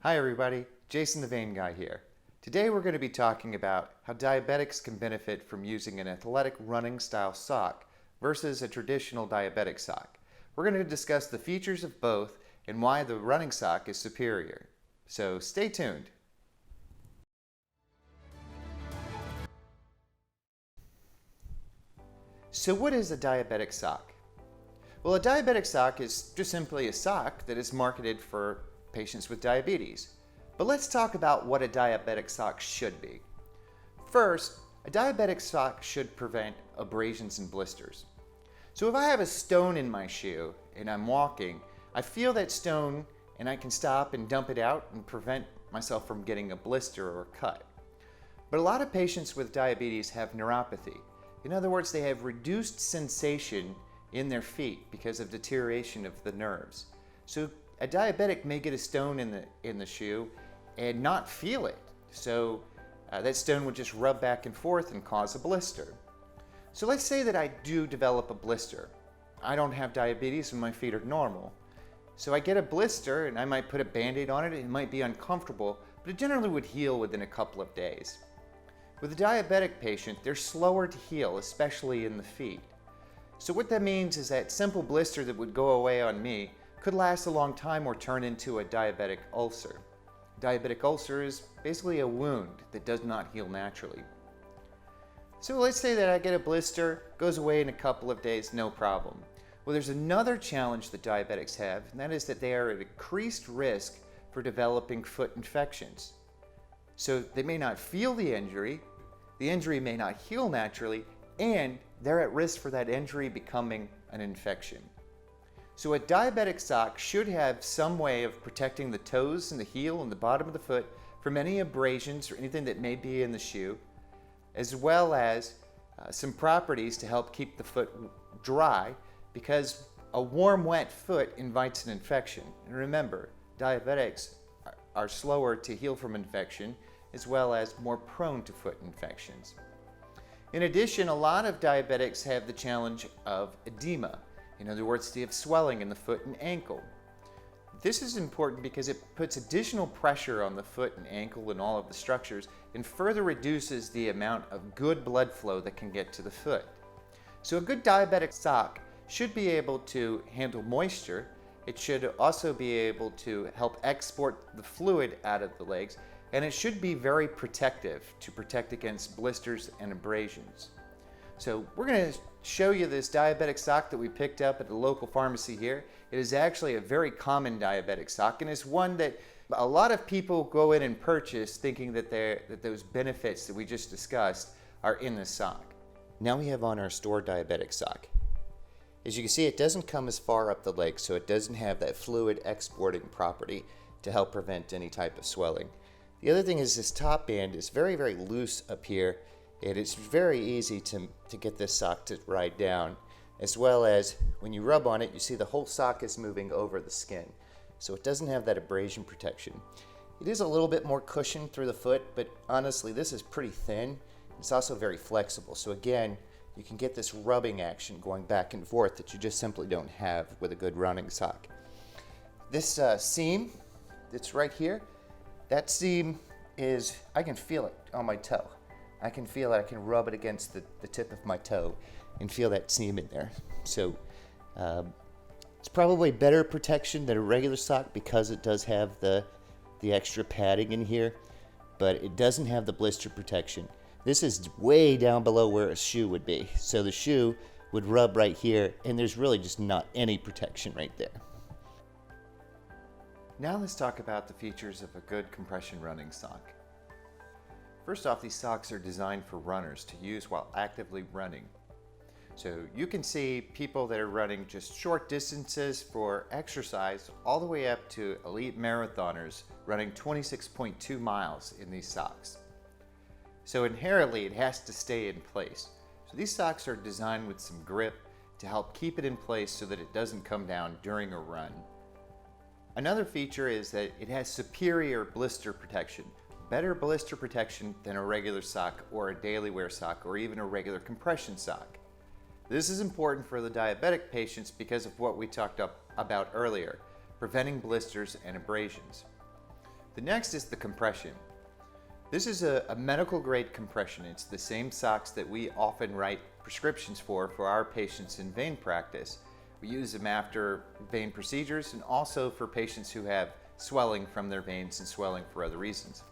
Hi everybody, Jason the Vein Guy here. Today we're going to be talking about how diabetics can benefit from using an athletic running style sock versus a traditional diabetic sock. We're going to discuss the features of both and why the running sock is superior. So stay tuned. So what is a diabetic sock? Well, a diabetic sock is just simply a sock that is marketed for patients with diabetes. But let's talk about what a diabetic sock should be. First, a diabetic sock should prevent abrasions and blisters. So if I have a stone in my shoe and I'm walking, I feel that stone and I can stop and dump it out and prevent myself from getting a blister or a cut. But a lot of patients with diabetes have neuropathy. In other words, they have reduced sensation in their feet because of deterioration of the nerves. So a diabetic may get a stone in the shoe and not feel it. So that stone would just rub back and forth and cause a blister. So let's say that I do develop a blister. I don't have diabetes and my feet are normal. So I get a blister and I might put a Band-Aid on it. It might be uncomfortable, but it generally would heal within a couple of days. With a diabetic patient, they're slower to heal, especially in the feet. So what that means is that simple blister that would go away on me could last a long time or turn into a diabetic ulcer. Diabetic ulcer is basically a wound that does not heal naturally. So let's say that I get a blister, goes away in a couple of days, no problem. Well, there's another challenge that diabetics have, and that is that they are at increased risk for developing foot infections. So they may not feel the injury may not heal naturally, and they're at risk for that injury becoming an infection. So a diabetic sock should have some way of protecting the toes and the heel and the bottom of the foot from any abrasions or anything that may be in the shoe, as well as some properties to help keep the foot dry, because a warm, wet foot invites an infection. And remember, diabetics are slower to heal from infection, as well as more prone to foot infections. In addition, a lot of diabetics have the challenge of edema. In other words, they have swelling in the foot and ankle. This is important because it puts additional pressure on the foot and ankle and all of the structures and further reduces the amount of good blood flow that can get to the foot. So a good diabetic sock should be able to handle moisture. It should also be able to help export the fluid out of the legs, and it should be very protective to protect against blisters and abrasions. So we're going to show you this diabetic sock that we picked up at the local pharmacy here. It is actually a very common diabetic sock, and it's one that a lot of people go in and purchase thinking that those benefits that we just discussed are in the sock. Now we have on our store diabetic sock. As you can see, it doesn't come as far up the leg, so it doesn't have that fluid exporting property to help prevent any type of swelling. The other thing is this top band is very, very loose up here, and it's very easy to get this sock to ride down, as well as when you rub on it, you see the whole sock is moving over the skin. So it doesn't have that abrasion protection. It is a little bit more cushioned through the foot, but honestly, this is pretty thin. It's also very flexible. So again, you can get this rubbing action going back and forth that you just simply don't have with a good running sock. This seam that's right here, that seam is, I can feel it on my toe. I can feel it, I can rub it against the tip of my toe and feel that seam in there. So it's probably better protection than a regular sock because it does have the extra padding in here, but it doesn't have the blister protection. This is way down below where a shoe would be. So the shoe would rub right here, and there's really just not any protection right there. Now let's talk about the features of a good compression running sock. First off, these socks are designed for runners to use while actively running. So you can see people that are running just short distances for exercise all the way up to elite marathoners running 26.2 miles in these socks. So inherently it has to stay in place. So these socks are designed with some grip to help keep it in place so that it doesn't come down during a run. Another feature is that it has superior blister protection, better blister protection than a regular sock or a daily wear sock or even a regular compression sock. This is important for the diabetic patients because of what we talked about earlier, preventing blisters and abrasions. The next is the compression. This is a medical grade compression. It's the same socks that we often write prescriptions for our patients in vein practice. We use them after vein procedures and also for patients who have swelling from their veins and swelling for other reasons.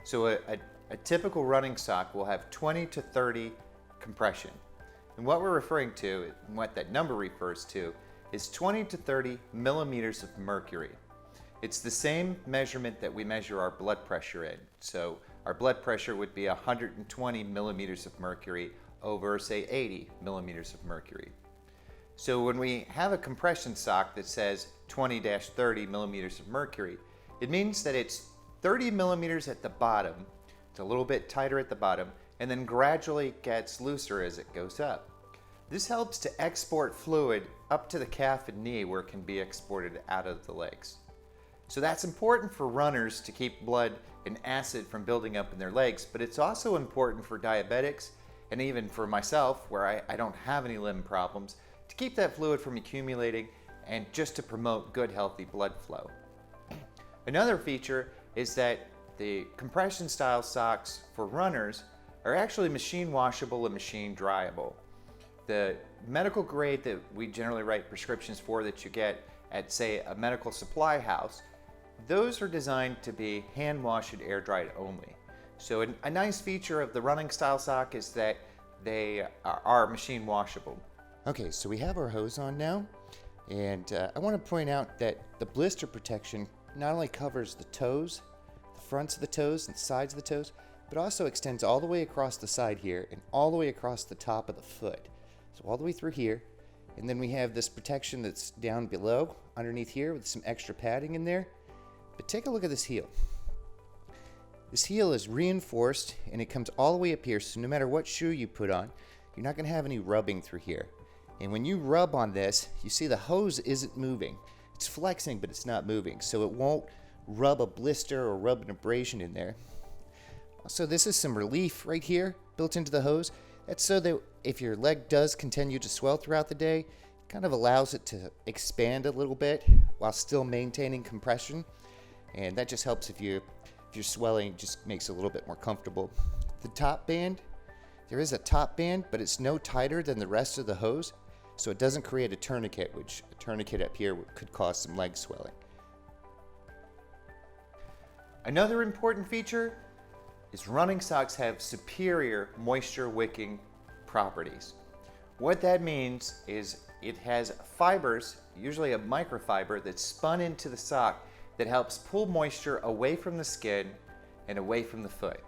So a typical running sock will have 20 to 30 compression. And what we're referring to, and what that number refers to, is 20 to 30 millimeters of mercury. It's the same measurement that we measure our blood pressure in. So our blood pressure would be 120 millimeters of mercury over, say, 80 millimeters of mercury. So when we have a compression sock that says 20-30 millimeters of mercury, it means that it's 30 millimeters at the bottom, it's a little bit tighter at the bottom, and then gradually gets looser as it goes up. This helps to export fluid up to the calf and knee where it can be exported out of the legs. So that's important for runners to keep blood and acid from building up in their legs, but it's also important for diabetics and even for myself, where I don't have any limb problems, to keep that fluid from accumulating and just to promote good, healthy blood flow. Another feature is that the compression style socks for runners are actually machine washable and machine dryable. The medical grade that we generally write prescriptions for that you get at, say, a medical supply house, those are designed to be hand washed and air dried only. So a nice feature of the running style sock is that they are machine washable. Okay, so we have our hose on now, and I want to point out that the blister protection not only covers the toes, the fronts of the toes and sides of the toes, but also extends all the way across the side here and all the way across the top of the foot. So all the way through here, and then we have this protection that's down below, underneath here, with some extra padding in there. But take a look at this heel. This heel is reinforced and it comes all the way up here, so no matter what shoe you put on, you're not going to have any rubbing through here. And when you rub on this, you see the hose isn't moving. It's flexing, but it's not moving, so it won't rub a blister or rub an abrasion in there. Also, this is some relief right here built into the hose. That's so that if your leg does continue to swell throughout the day, it kind of allows it to expand a little bit while still maintaining compression. And that just helps if your swelling just makes it a little bit more comfortable. The top band, there is a top band, but it's no tighter than the rest of the hose, so it doesn't create a tourniquet, which a tourniquet up here could cause some leg swelling. Another important feature is running socks have superior moisture wicking properties. What that means is it has fibers, usually a microfiber, that's spun into the sock that helps pull moisture away from the skin and away from the foot.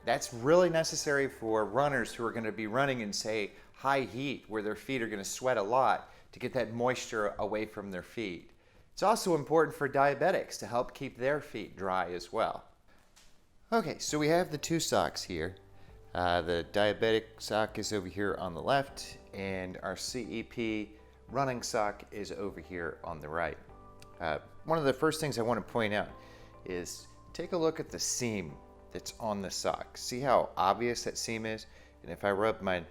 That's really necessary for runners who are going to be running in, say, high heat where their feet are going to sweat a lot, to get that moisture away from their feet. It's also important for diabetics to help keep their feet dry as well. Okay, so we have the two socks here. The diabetic sock is over here on the left, and our C.E.P running sock is over here on the right. One of the first things I want to point out is take a look at the seam that's on the sock. See how obvious that seam is? And if I rub my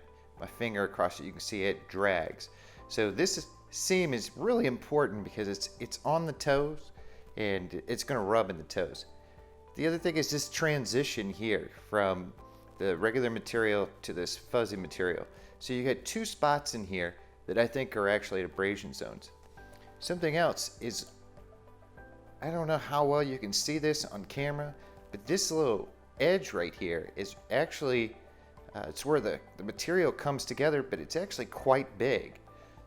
finger across it, you can see it drags. So this seam is really important because it's on the toes and it's going to rub in the toes. The other thing is this transition here from the regular material to this fuzzy material. So you get two spots in here that I think are actually abrasion zones. Something else is, I don't know how well you can see this on camera, but this little edge right here is actually, it's where the material comes together, but it's actually quite big.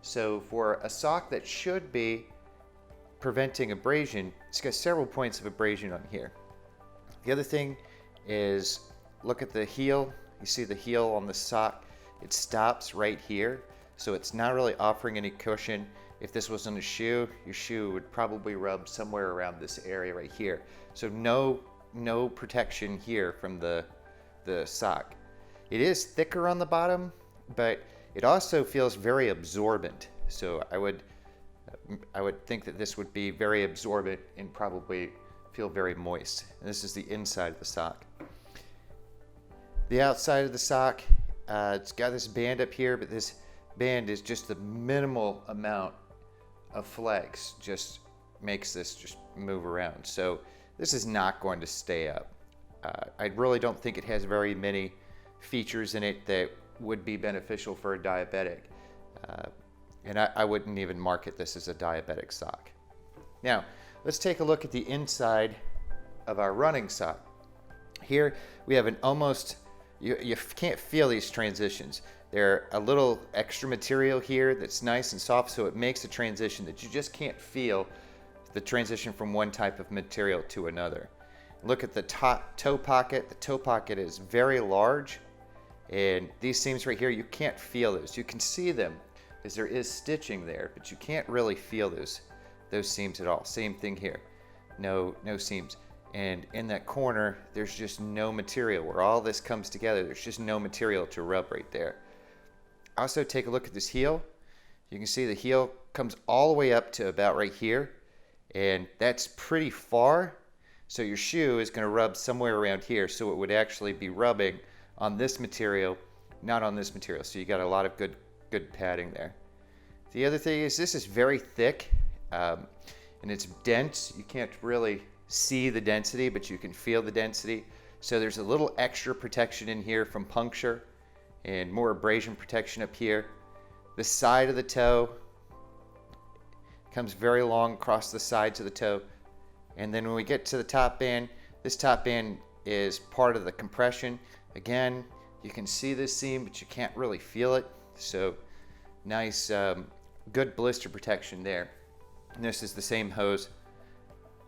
So for a sock that should be preventing abrasion, it's got several points of abrasion on here. The other thing is, look at the heel. You see the heel on the sock? It stops right here, so it's not really offering any cushion. If this wasn't a shoe, your shoe would probably rub somewhere around this area right here. So no protection here from the sock. It is thicker on the bottom, but it also feels very absorbent. So I would think that this would be very absorbent and probably feel very moist. And this is the inside of the sock. The outside of the sock, it's got this band up here, but this band is just the minimal amount of flex, just makes this just move around. So this is not going to stay up. I really don't think it has very many features in it that would be beneficial for a diabetic. And I wouldn't even market this as a diabetic sock. Now, let's take a look at the inside of our running sock. Here we have an almost, you can't feel these transitions. They're a little extra material here that's nice and soft, so it makes a transition that you just can't feel the transition from one type of material to another. Look at the top toe pocket. The toe pocket is very large, and these seams right here, you can't feel those. You can see them because there is stitching there, but you can't really feel those seams at all. Same thing here, no seams. And in that corner, there's just no material. Where all this comes together, there's just no material to rub right there. Also, take a look at this heel. You can see the heel comes all the way up to about right here, and that's pretty far. So your shoe is going to rub somewhere around here, so it would actually be rubbing on this material, not on this material. So you got a lot of good padding there. The other thing is this is very thick, and it's dense. You can't really see the density, but you can feel the density. So there's a little extra protection in here from puncture and more abrasion protection up here. The side of the toe comes very long across the sides of the toe. And then when we get to the top band, this top band is part of the compression. Again, you can see this seam, but you can't really feel it. So nice, good blister protection there. And this is the same hose,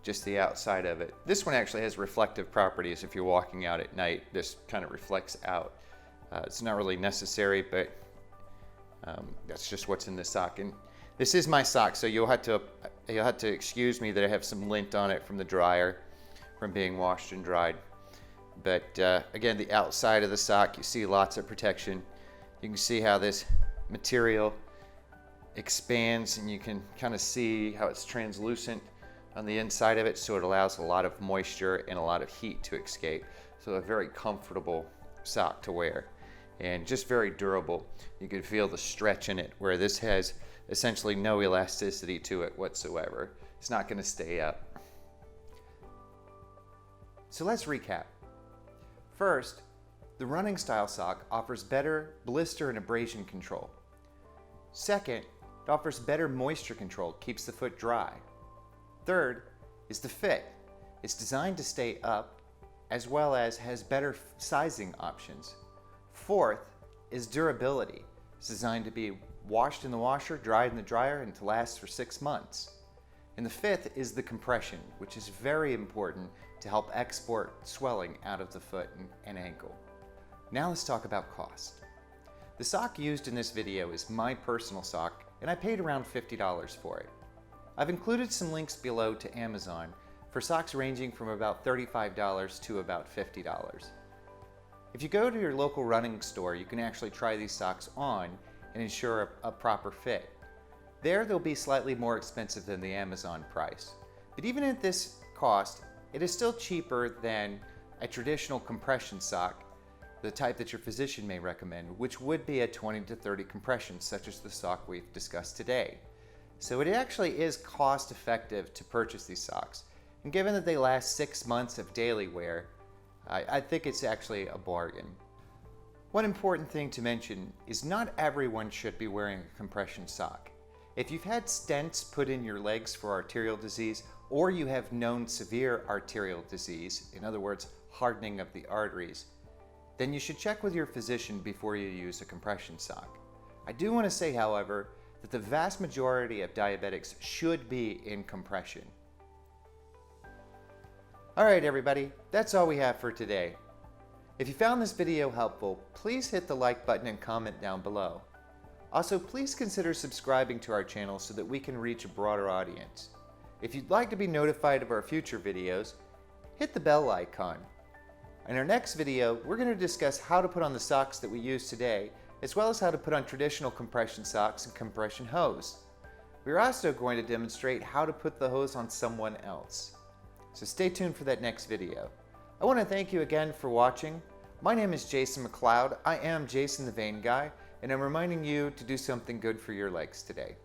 just the outside of it. This one actually has reflective properties. If you're walking out at night, this kind of reflects out. It's not really necessary, but that's just what's in the sock. And this is my sock, so you'll have to excuse me that I have some lint on it from the dryer, from being washed and dried. But again, the outside of the sock, you see lots of protection. You can see how this material expands, and you can kind of see how it's translucent on the inside of it, so it allows a lot of moisture and a lot of heat to escape. So a very comfortable sock to wear, and just very durable. You can feel the stretch in it, where this has essentially no elasticity to it whatsoever. It's not going to stay up. So let's recap. First, the running style sock offers better blister and abrasion control. Second, it offers better moisture control, keeps the foot dry. Third is the fit. It's designed to stay up, as well as has better sizing options. Fourth is durability. It's designed to be washed in the washer, dried in the dryer, and to last for 6 months. And the fifth is the compression, which is very important to help export swelling out of the foot and ankle. Now let's talk about cost. The sock used in this video is my personal sock, and I paid around $50 for it. I've included some links below to Amazon for socks ranging from about $35 to about $50. If you go to your local running store, you can actually try these socks on and ensure a proper fit. There, they'll be slightly more expensive than the Amazon price. But even at this cost, it is still cheaper than a traditional compression sock, the type that your physician may recommend, which would be a 20 to 30 compression, such as the sock we've discussed today. So it actually is cost effective to purchase these socks. And given that they last 6 months of daily wear, I think it's actually a bargain. One important thing to mention is not everyone should be wearing a compression sock. If you've had stents put in your legs for arterial disease, or you have known severe arterial disease, in other words, hardening of the arteries, then you should check with your physician before you use a compression sock. I do want to say, however, that the vast majority of diabetics should be in compression. All right, everybody, that's all we have for today. If you found this video helpful, please hit the like button and comment down below. Also, please consider subscribing to our channel so that we can reach a broader audience. If you'd like to be notified of our future videos, hit the bell icon. In our next video, we're going to discuss how to put on the socks that we use today, as well as how to put on traditional compression socks and compression hose. We're also going to demonstrate how to put the hose on someone else. So stay tuned for that next video. I want to thank you again for watching. My name is Jason McLeod. I am Jason the Vein Guy, and I'm reminding you to do something good for your legs today.